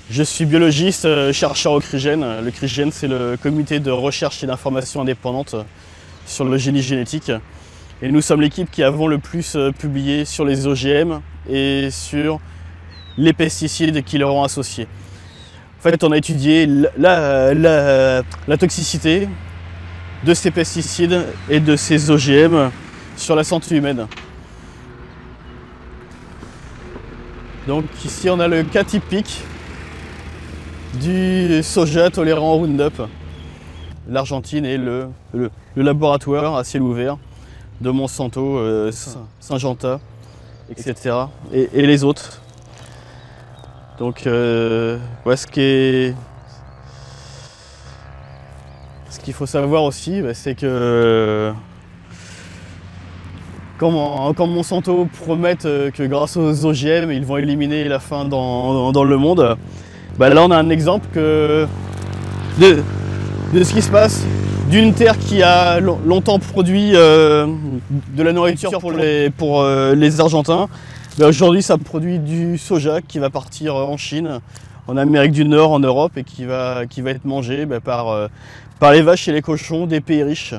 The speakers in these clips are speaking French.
Je suis biologiste, chercheur au CRIGEN. Le CRIGEN, c'est le comité de recherche et d'information indépendante sur le génie génétique. Et nous sommes l'équipe qui avons le plus publié sur les OGM et sur les pesticides qui leur ont associés. En fait, on a étudié la toxicité de ces pesticides et de ces OGM sur la santé humaine. Donc ici, on a le cas typique du soja tolérant au Roundup. L'Argentine est le laboratoire à ciel ouvert de Monsanto, Syngenta, etc. Et les autres. Donc, ouais, ce qu'il faut savoir aussi, c'est que quand Monsanto promettent que grâce aux OGM, ils vont éliminer la faim dans le monde, là on a un exemple de ce qui se passe d'une terre qui a longtemps produit de la nourriture pour les Argentins. Aujourd'hui, ça produit du soja qui va partir en Chine, en Amérique du Nord, en Europe, et qui va être mangé par les vaches et les cochons des pays riches.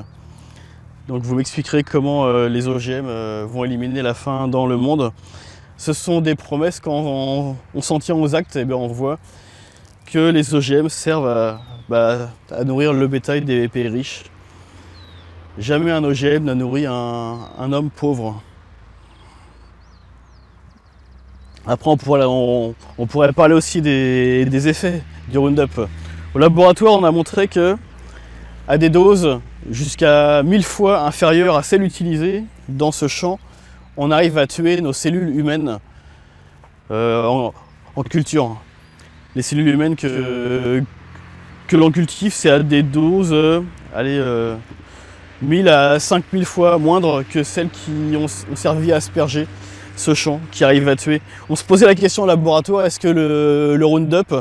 Donc vous m'expliquerez comment les OGM vont éliminer la faim dans le monde. Ce sont des promesses. Quand on s'en tient aux actes, on voit que les OGM servent à nourrir le bétail des pays riches. Jamais un OGM n'a nourri un homme pauvre. Après, on pourrait parler aussi des effets du Roundup. Au laboratoire, on a montré que à des doses jusqu'à 1000 fois inférieures à celles utilisées dans ce champ, on arrive à tuer nos cellules humaines en culture. Les cellules humaines que l'on cultive, c'est à des doses 1000 à 5000 fois moindres que celles qui ont servi à asperger ce champ, qui arrive à tuer. On se posait la question au laboratoire, est-ce que le Roundup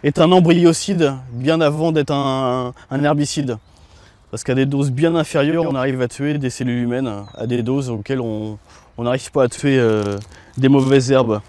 est un embryocide bien avant d'être un herbicide? Parce qu'à des doses bien inférieures, on arrive à tuer des cellules humaines à des doses auxquelles on n'arrive pas à tuer des mauvaises herbes.